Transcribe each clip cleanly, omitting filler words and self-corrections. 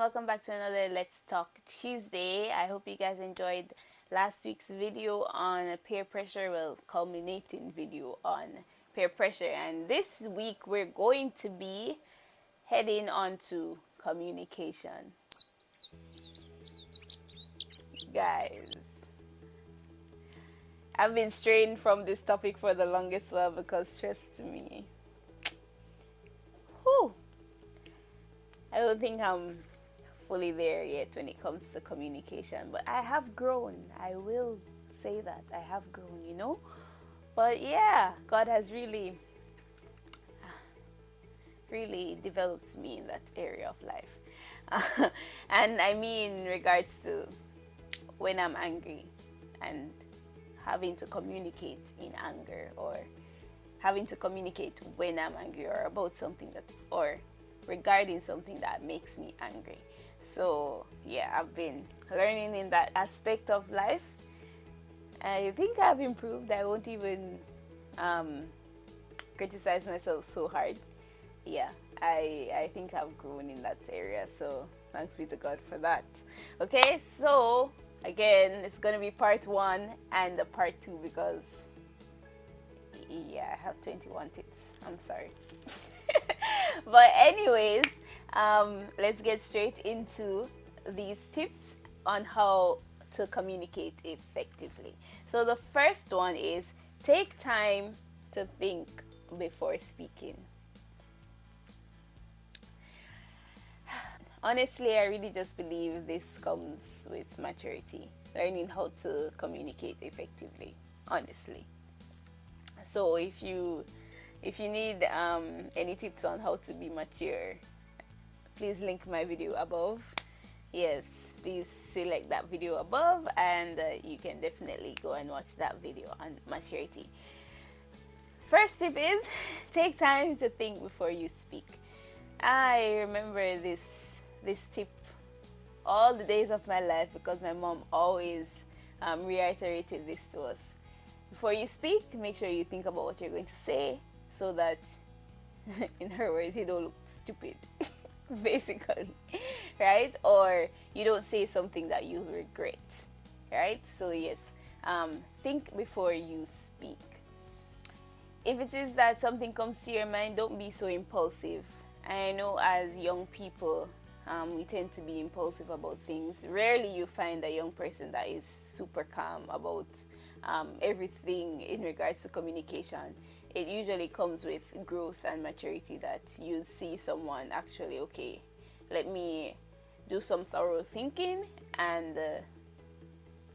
welcome back to another Let's Talk Tuesday. I hope you guys enjoyed last week's video on peer pressure, well, culminating video on peer pressure. And this week we're going to be heading on to communication. Guys, I've been straying from this topic for the longest while because trust me, whew, I don't think I'm fully there yet when it comes to communication, but I have grown. I will say that I have grown. But yeah, God has really developed me in that area of life. And I mean in regards to when I'm angry and having to communicate in anger, or having to communicate when I'm angry, or about something that, or regarding something that makes me angry. So yeah, I've been learning in that aspect of life. I think I've improved. I won't even criticize myself so hard. Yeah, I think I've grown in that area. So thanks be to God for that. Okay, so again, it's gonna be part 1 and the part 2 because yeah, I have 21 tips. I'm sorry. But anyways, let's get straight into these tips on how to communicate effectively. So the first one is take time to think before speaking. Honestly, I really just believe this comes with maturity, learning how to communicate effectively, honestly. So if you need any tips on how to be mature, please link my video above. Yes, please select that video above, and you can definitely go and watch that video on maturity. First tip is take time to think before you speak. I remember this tip all the days of my life because my mom always reiterated this to us. Before you speak, make sure you think about what you're going to say, so that in her words, you don't look stupid. Basically, right? Or you don't say something that you regret, right? So yes, think before you speak. If it is that something comes to your mind, don't be so impulsive. I know as young people, we tend to be impulsive about things. Rarely you find a young person that is super calm about everything in regards to communication. It usually comes with growth and maturity, that you see someone actually, okay, let me do some thorough thinking and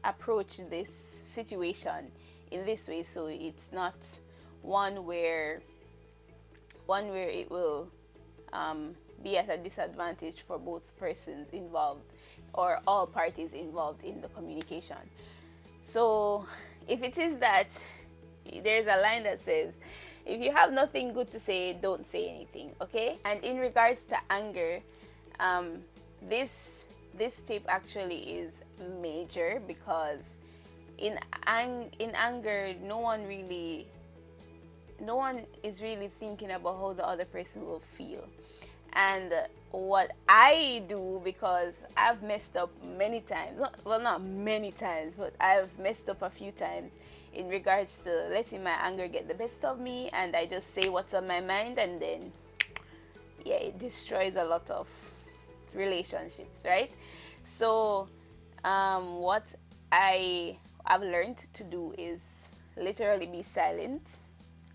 approach this situation in this way, so it's not one where it will be at a disadvantage for both persons involved, or all parties involved in the communication. So if it is that, there's a line that says, if you have nothing good to say, don't say anything, okay? And in regards to anger, this tip actually is major, because in anger, no one is really thinking about how the other person will feel. And what I do, because I've messed up many times, well, not many times, but I've messed up a few times in regards to letting my anger get the best of me, and I just say what's on my mind, and then yeah, it destroys a lot of relationships, right? So what I've learned to do is literally be silent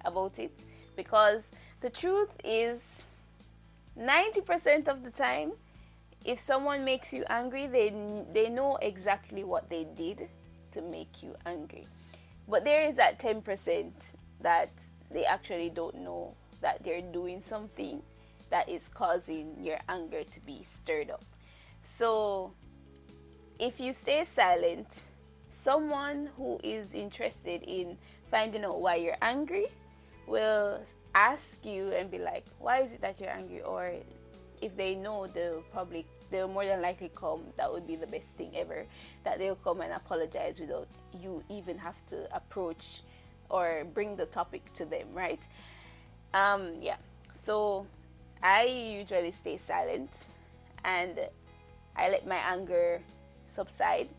about it, because the truth is 90% of the time, if someone makes you angry, they know exactly what they did to make you angry. But there is that 10% that they actually don't know that they're doing something that is causing your anger to be stirred up. So if you stay silent, someone who is interested in finding out why you're angry will ask you and be like, why is it that you're angry? Or if they know, they'll more than likely come. That would be the best thing ever, that they'll come and apologize without you even have to approach or bring the topic to them, right? Yeah, so I usually stay silent, and I let my anger subside.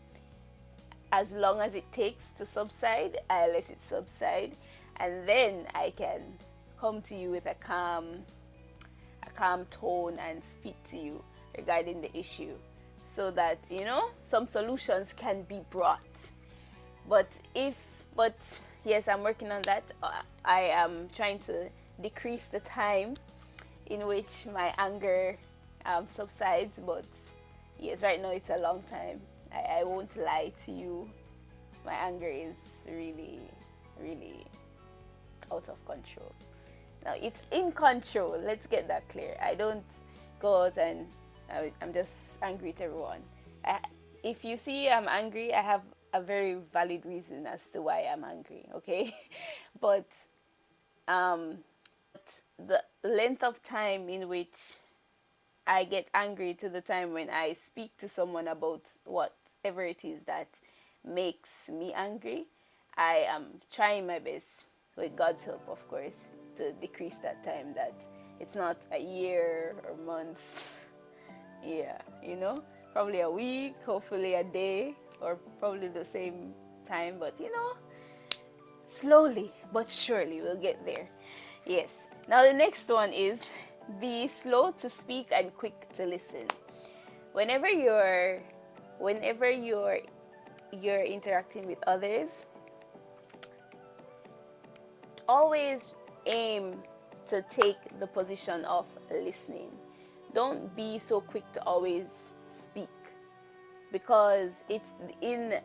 As long as it takes to subside, I let it subside, and then I can come to you with a calm tone and speak to you regarding the issue, so that some solutions can be brought. But yes, I'm working on that. I am trying to decrease the time in which my anger subsides, but yes, right now it's a long time. I won't lie to you. My anger is really, really out of control. Now, it's in control. Let's get that clear. I don't go out and I'm just angry at everyone. If you see I'm angry, I have a very valid reason as to why I'm angry, okay? But the length of time in which I get angry to the time when I speak to someone about whatever it is that makes me angry, I am trying my best, with God's help, of course, to decrease that time, that it's not a year or months. Yeah, probably a week, hopefully a day, or probably the same time, but slowly but surely we'll get there. Yes. Now the next one is be slow to speak and quick to listen. Whenever you're interacting with others, always aim to take the position of listening. Don't be so quick to always speak, because it's in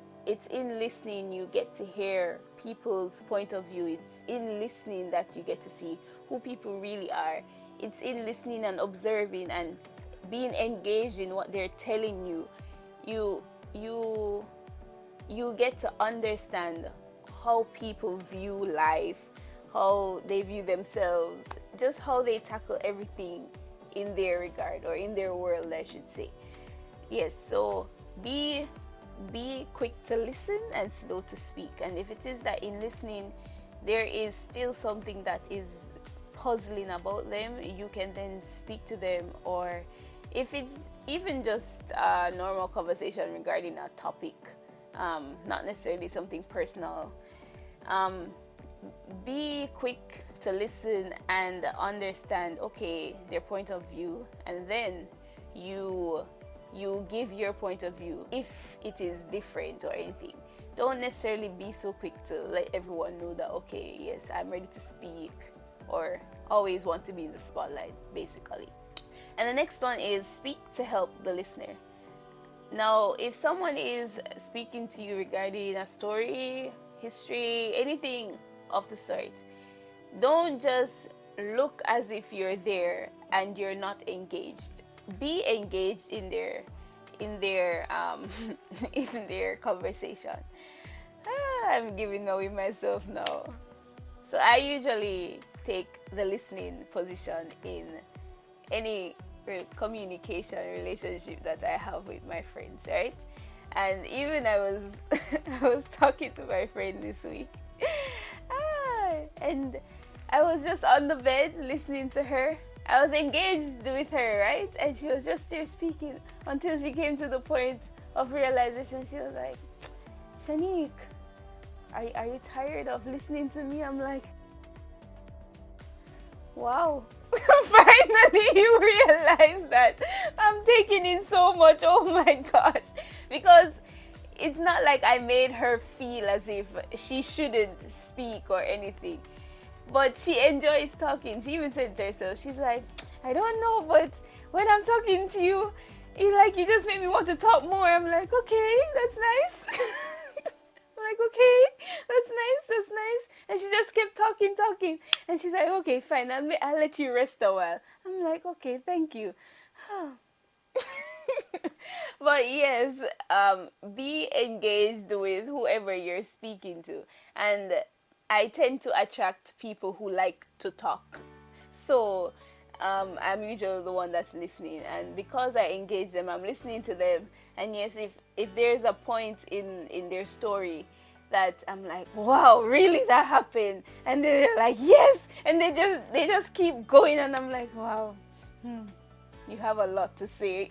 listening you get to hear people's point of view. It's in listening that you get to see who people really are. It's in listening and observing and being engaged in what they're telling you. You get to understand how people view life, how they view themselves, just how they tackle everything in their regard, or in their world, I should say. Yes, so be quick to listen and slow to speak. And if it is that in listening there is still something that is puzzling about them, you can then speak to them. Or if it's even just a normal conversation regarding a topic, not necessarily something personal, be quick to listen and understand, okay, their point of view, and then you give your point of view if it is different or anything. Don't necessarily be so quick to let everyone know that, okay, yes, I'm ready to speak, or always want to be in the spotlight, basically. And the next one is speak to help the listener. Now, if someone is speaking to you regarding a story, history, anything of the sort, don't just look as if you're there and you're not engaged. Be engaged in their in their conversation. I'm giving away myself now. So I usually take the listening position in any communication relationship that I have with my friends, right? And even I was talking to my friend this week, and I was just on the bed listening to her. I was engaged with her, right? And she was just there speaking until she came to the point of realization. She was like, Shanique, are you tired of listening to me? I'm like, wow. Finally you realize that I'm taking in so much. Oh my gosh. Because it's not like I made her feel as if she shouldn't speak or anything. But she enjoys talking. She even said to herself, she's like, I don't know, but when I'm talking to you, it's like you just make me want to talk more. I'm like, okay, that's nice. I'm like, okay, that's nice. And she just kept talking. And she's like, okay, fine, I'll let you rest a while. I'm like, okay, thank you. But yes, be engaged with whoever you're speaking to. And I tend to attract people who like to talk. So I'm usually the one that's listening. And because I engage them, I'm listening to them. And yes, if there's a point in their story that I'm like, wow, really, that happened? And they're like, yes. And they just keep going. And I'm like, wow, you have a lot to say.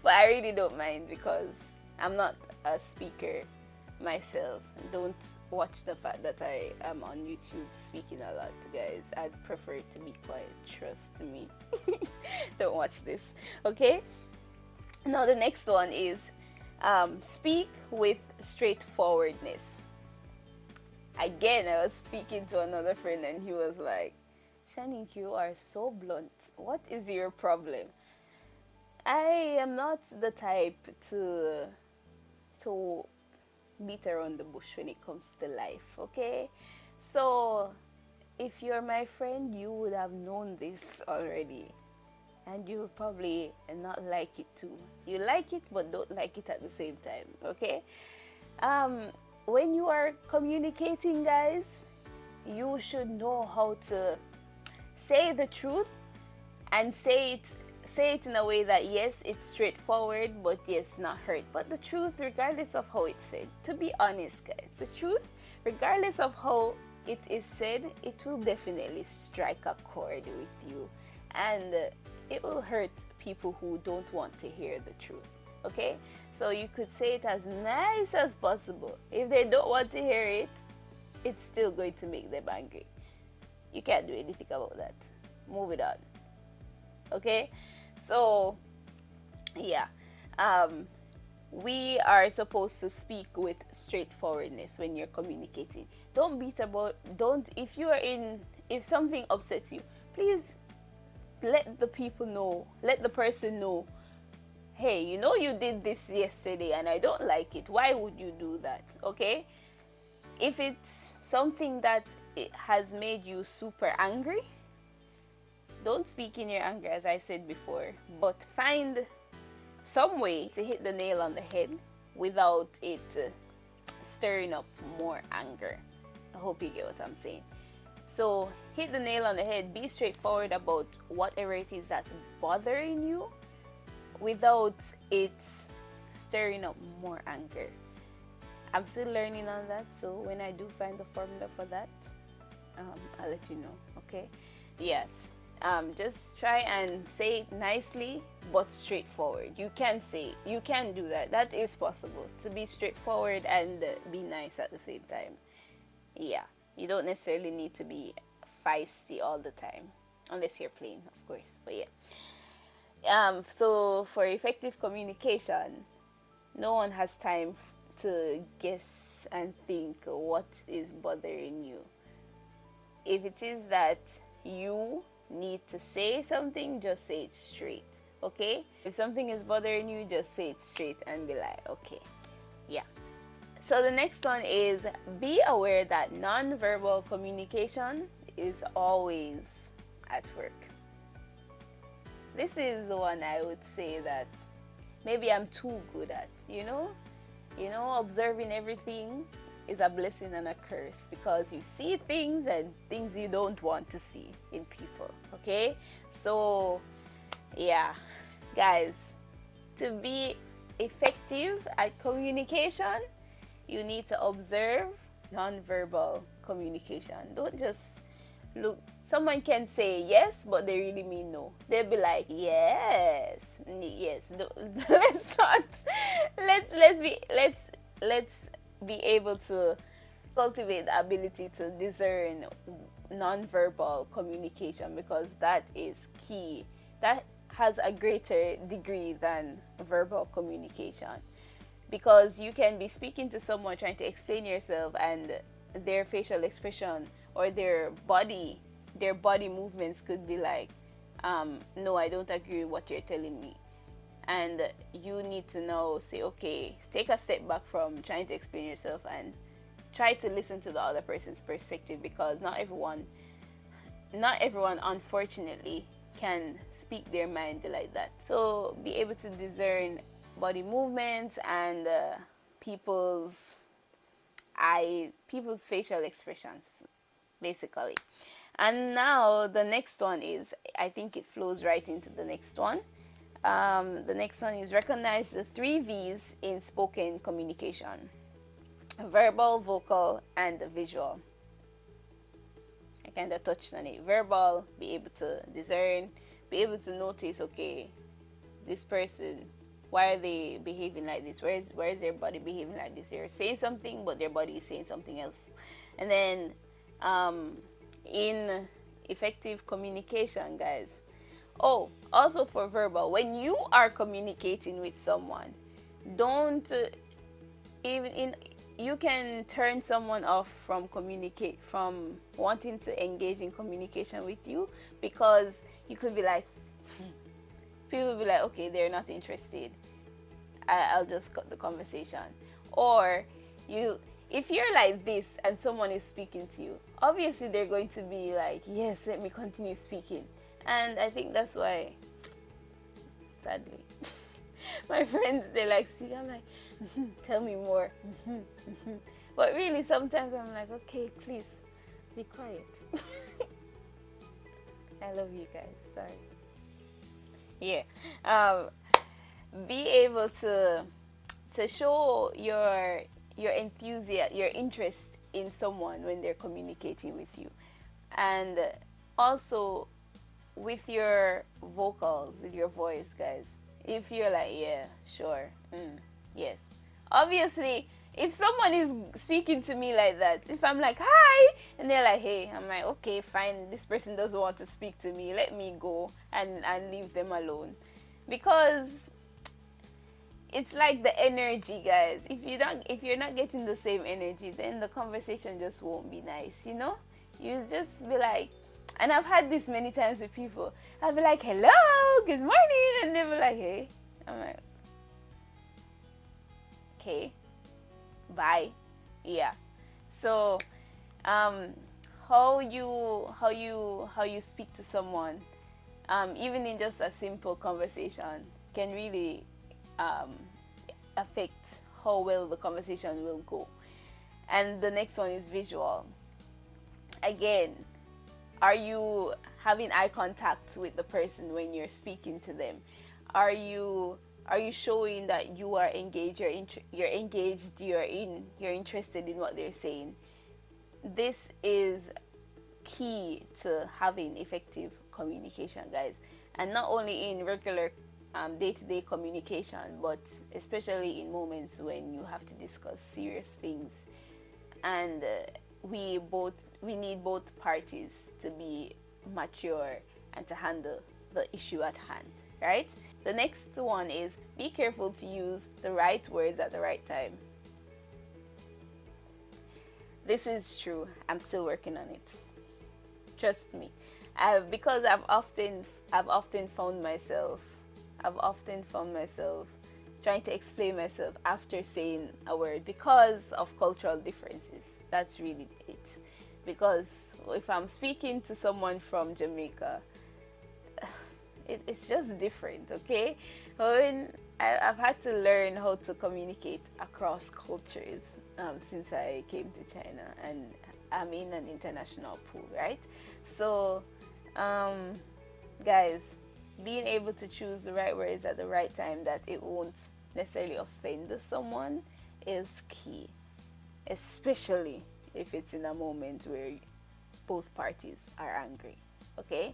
But I really don't mind because I'm not a speaker myself. Don't watch the fact that I am on YouTube speaking a lot, guys. I'd prefer to be quiet. Trust me. Don't watch this. Okay? Now, the next one is speak with straightforwardness. Again, I was speaking to another friend and he was like, Shanique, you are so blunt. What is your problem? I am not the type to beat around the bush when it comes to life, okay? So, if you're my friend, you would have known this already. And you'll probably not like it too. You like it, but don't like it at the same time, okay? When you are communicating, guys, you should know how to say the truth and say it in a way that yes, it's straightforward, but yes, not hurt. But the truth, regardless of how it's said. To be honest, guys, the truth, regardless of how it is said, it will definitely strike a chord with you, and it will hurt people who don't want to hear the truth. Okay, so you could say it as nice as possible. If they don't want to hear it, it's still going to make them angry. You can't do anything about that. Move it on. Okay, so yeah, we are supposed to speak with straightforwardness when you're communicating. Don't beat about. Don't if something upsets you, please let the people know. Let the person know. Hey, you did this yesterday and I don't like it. Why would you do that? Okay, if it's something that it has made you super angry, don't speak in your anger, as I said before, but find some way to hit the nail on the head without it stirring up more anger. I hope you get what I'm saying. So hit the nail on the head, be straightforward about whatever it is that's bothering you without it stirring up more anger. I'm still learning on that, so when I do find the formula for that, I'll let you know, okay? Yes. Just try and say it nicely but straightforward. You can do that. That is possible, to be straightforward and be nice at the same time. Yeah, you don't necessarily need to be feisty all the time, unless you're playing, of course. But yeah, so for effective communication, no one has time to guess and think what is bothering you. If it is that you need to say something, just say it straight, okay? If something is bothering you, just say it straight and be like, okay, yeah. So the next one is be aware that non-verbal communication is always at work. This is the one I would say that maybe I'm too good at, observing everything is a blessing and a curse, because you see things and things you don't want to see in people, okay? So yeah, guys, to be effective at communication, you need to observe non-verbal communication. Don't just look. Someone can say yes, but they really mean no. They'll be like, yes. Let's not. Let's be able to cultivate the ability to discern non-verbal communication, because that is key. That has a greater degree than verbal communication, because you can be speaking to someone trying to explain yourself, and their facial expression or their body movements could be like, no, I don't agree with what you're telling me. And you need to now say, okay, take a step back from trying to explain yourself and try to listen to the other person's perspective, because not everyone unfortunately can speak their mind like that. So be able to discern body movements and people's facial expressions, basically. And now the next one is, I think it flows right into the next one. The next one is recognize the 3 V's in spoken communication: verbal, vocal, and visual. I kind of touched on it. Verbal, be able to discern, be able to notice, okay, this person why are they behaving like this? Where is their body behaving like this? They're saying something, but their body is saying something else. And then, in effective communication, guys. Oh, also for verbal, when you are communicating with someone, don't even in you can turn someone off from wanting to engage in communication with you, because you could be like, people will be like, okay, they're not interested. I'll just cut the conversation. Or you, if you're like this and someone is speaking to you, obviously they're going to be like, yes, let me continue speaking. And I think that's why, sadly, my friends, they like speak. I'm like, tell me more. But really, sometimes I'm like, okay, please be quiet. I love you guys. Sorry. Yeah. Be able to show your enthusiasm, your interest in someone when they're communicating with you, and also with your vocals, with your voice, guys. If you're like, yeah, sure, yes. Obviously, if someone is speaking to me like that, if I'm like, hi, and they're like, hey, I'm like, okay, fine, this person doesn't want to speak to me, let me go and leave them alone. Because it's like the energy, guys. If you're not getting the same energy, then the conversation just won't be nice, you know? You just be like, and I've had this many times with people. I'll be like, hello, good morning, and they'll be like, hey. I'm like, okay, bye. Yeah. So, how you speak to someone, even in just a simple conversation, can really affect how well the conversation will go. And the next one is visual. Again, are you having eye contact with the person when you're speaking to them? Are you showing that you are engaged? You're engaged. You're interested in what they're saying. This is key to having effective communication, guys, and not only in regular day-to-day communication, but especially in moments when you have to discuss serious things, and we need both parties to be mature and to handle the issue at hand, right? The next one is be careful to use the right words at the right time. This is true. I'm still working on it. Trust me. Because I've often found myself trying to explain myself after saying a word because of cultural differences. That's really it. Because if I'm speaking to someone from Jamaica, it's just different, okay? I've had to learn how to communicate across cultures since I came to China, and I'm in an international pool, right? So, guys, being able to choose the right words at the right time that it won't necessarily offend someone is key, especially if it's in a moment where both parties are angry, okay?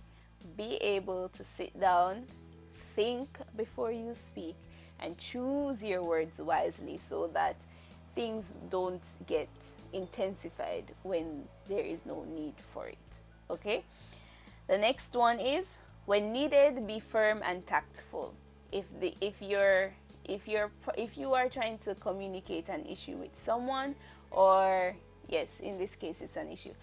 Be able to sit down, think before you speak, and choose your words wisely so that things don't get intensified when there is no need for it, okay? The next one is, when needed, be firm and tactful. If you are trying to communicate an issue with someone, or yes, in this case it's an issue.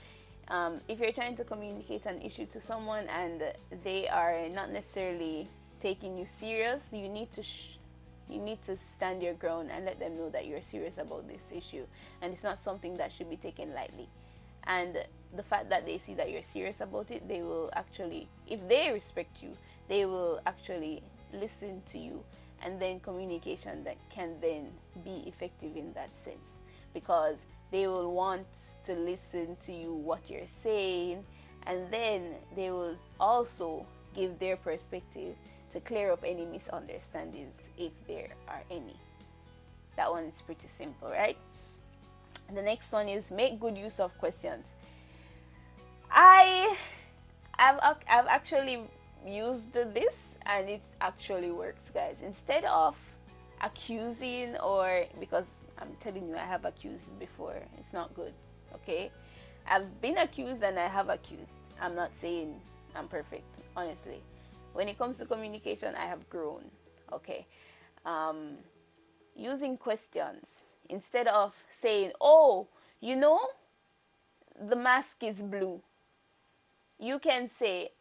If you're trying to communicate an issue to someone and they are not necessarily taking you serious, you need to stand your ground and let them know that you're serious about this issue, and it's not something that should be taken lightly. And the fact that they see that you're serious about it, they will actually, if they respect you, they will actually listen to you, and then communication that can then be effective in that sense, because they will want to listen to you, what you're saying, and then they will also give their perspective to clear up any misunderstandings if there are any. That one is pretty simple, right? The next one is make good use of questions. I've actually used this, and it actually works, guys. Instead of accusing, or because I'm telling you, I have accused before. It's not good. Okay, I've been accused and I have accused. I'm not saying I'm perfect, honestly. When it comes to communication, I have grown. Okay, using questions instead of saying, "Oh, you know, the mask is blue." You can say,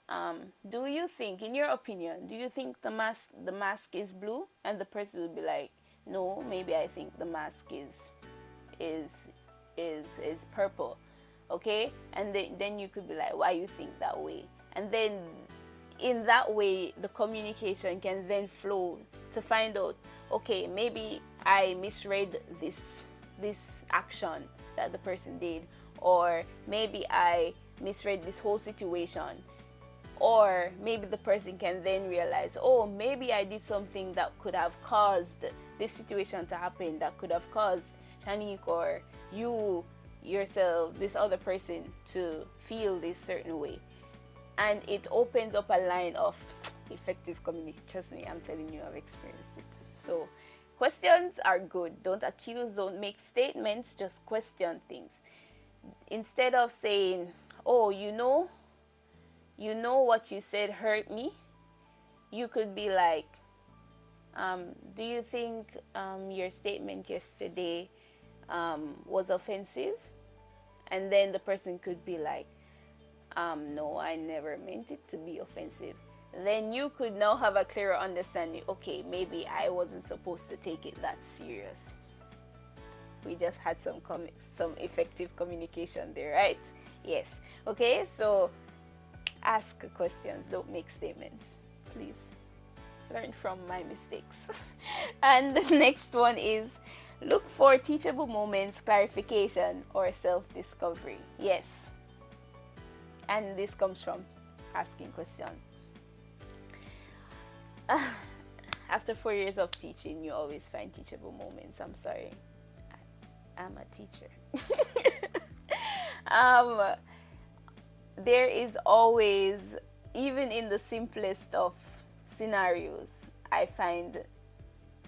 "Do you think, in your opinion, do you think the mask is blue?" And the person will be like, "No, maybe I think the mask is is purple." Okay, and then you could be like, "Why you think that way?" And then in that way, the communication can then flow to find out, okay, maybe I misread this action that the person did, or maybe I misread this whole situation, or maybe the person can then realize, oh, maybe I did something that could have caused this situation to happen, that could have caused Shanique or you yourself, this other person, to feel this certain way. And it opens up a line of effective communication. Trust me, I'm telling you, I've experienced it. So questions are good. Don't accuse, don't make statements, just question things. Instead of saying, "Oh, you know what you said hurt me," you could be like, "Do you think your statement yesterday was offensive?" And then the person could be like, "No, I never meant it to be offensive." Then you could now have a clearer understanding. Okay, maybe I wasn't supposed to take it that serious. We just had some effective communication there, right? Yes. Okay, so ask questions, don't make statements. Please learn from my mistakes. And the next one is, look for teachable moments, clarification, or self-discovery. Yes. And this comes from asking questions. After 4 years of teaching, you always find teachable moments. I'm sorry. I'm a teacher. There is always, even in the simplest of scenarios, I find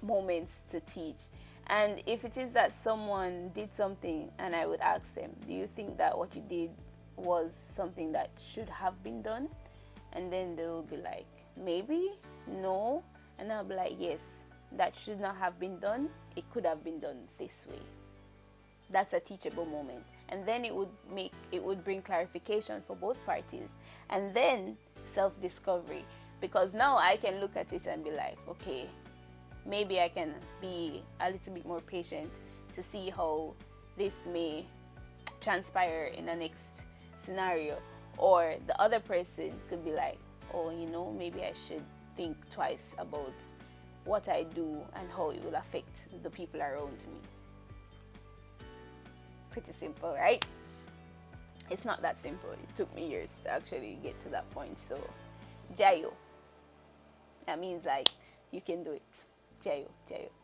moments to teach. And if it is that someone did something and I would ask them, "Do you think that what you did was something that should have been done?" And then they'll be like, "Maybe, no." And I'll be like, "Yes, that should not have been done. It could have been done this way." That's a teachable moment. And then it would bring clarification for both parties. And then self-discovery, because now I can look at it and be like, okay, maybe I can be a little bit more patient to see how this may transpire in the next scenario. Or the other person could be like, "Oh, maybe I should think twice about what I do and how it will affect the people around me." Pretty simple, right? It's not that simple. It took me years to actually get to that point. So, Jayo. That means like, you can do it. Jayo.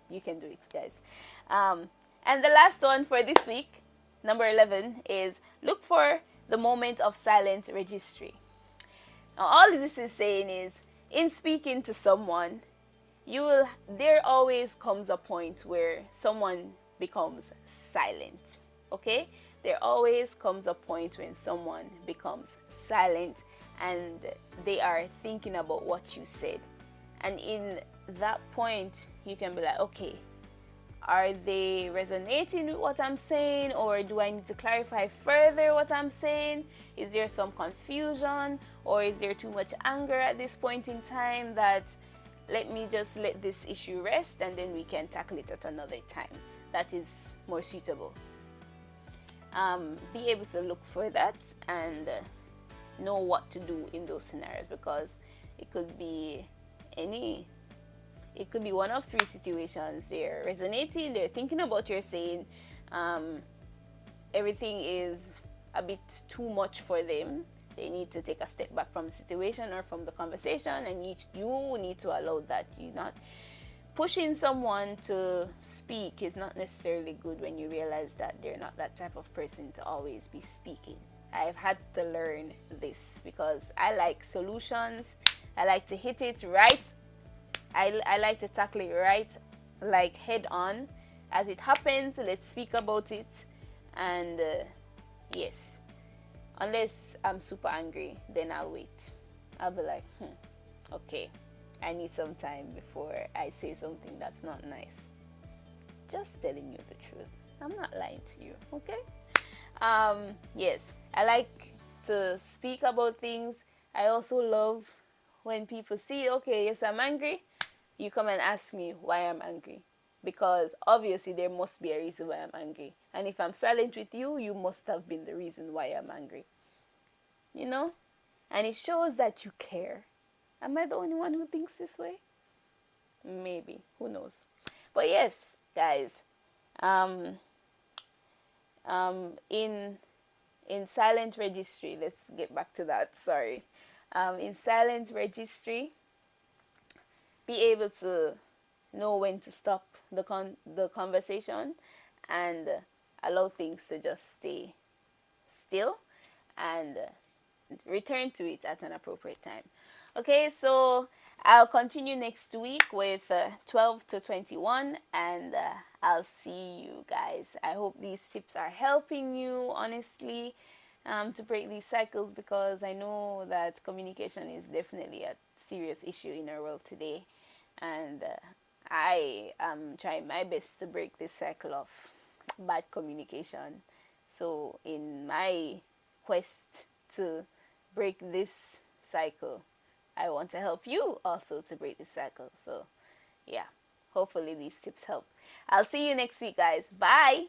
You can do it, guys. And the last one for this week, number 11, is look for the moment of silent registry. Now, all this is saying is, in speaking to someone, there always comes a point where someone becomes silent. Okay? There always comes a point when someone becomes silent and they are thinking about what you said. And in that point, you can be like, okay, are they resonating with what I'm saying, or do I need to clarify further what I'm saying? Is there some confusion, or is there too much anger at this point in time that let me just let this issue rest and then we can tackle it at another time that is more suitable? Be able to look for that and know what to do in those scenarios, because it could be one of three situations. They're resonating, they're thinking about what you're saying, everything is a bit too much for them, they need to take a step back from the situation or from the conversation, and you need to allow that. You're not pushing someone to speak is not necessarily good when you realize that they're not that type of person to always be speaking. I've had to learn this because I like solutions. I like to hit it right. I like to tackle it right like head on as it happens. Let's speak about it. And yes, unless I'm super angry, then I'll wait. I'll be like, okay, I need some time before I say something that's not nice. Just telling you the truth. I'm not lying to you, okay? Yes, I like to speak about things. I also love when people see, okay, yes, I'm angry. You come and ask me why I'm angry. Because obviously there must be a reason why I'm angry. And if I'm silent with you, you must have been the reason why I'm angry. You know? And it shows that you care. Am I the only one who thinks this way? Maybe. Who knows? But yes, guys. Um, in silent registry, let's get back to that. Sorry. In silent registry, be able to know when to stop the conversation and allow things to just stay still and return to it at an appropriate time. Okay, so I'll continue next week with 12 to 21, and I'll see you guys. I hope these tips are helping you, honestly, to break these cycles, because I know that communication is definitely a serious issue in our world today, and I am trying my best to break this cycle of bad communication. So in my quest to break this cycle, I want to help you also to break this cycle. So yeah, hopefully these tips help. I'll see you next week, guys. Bye.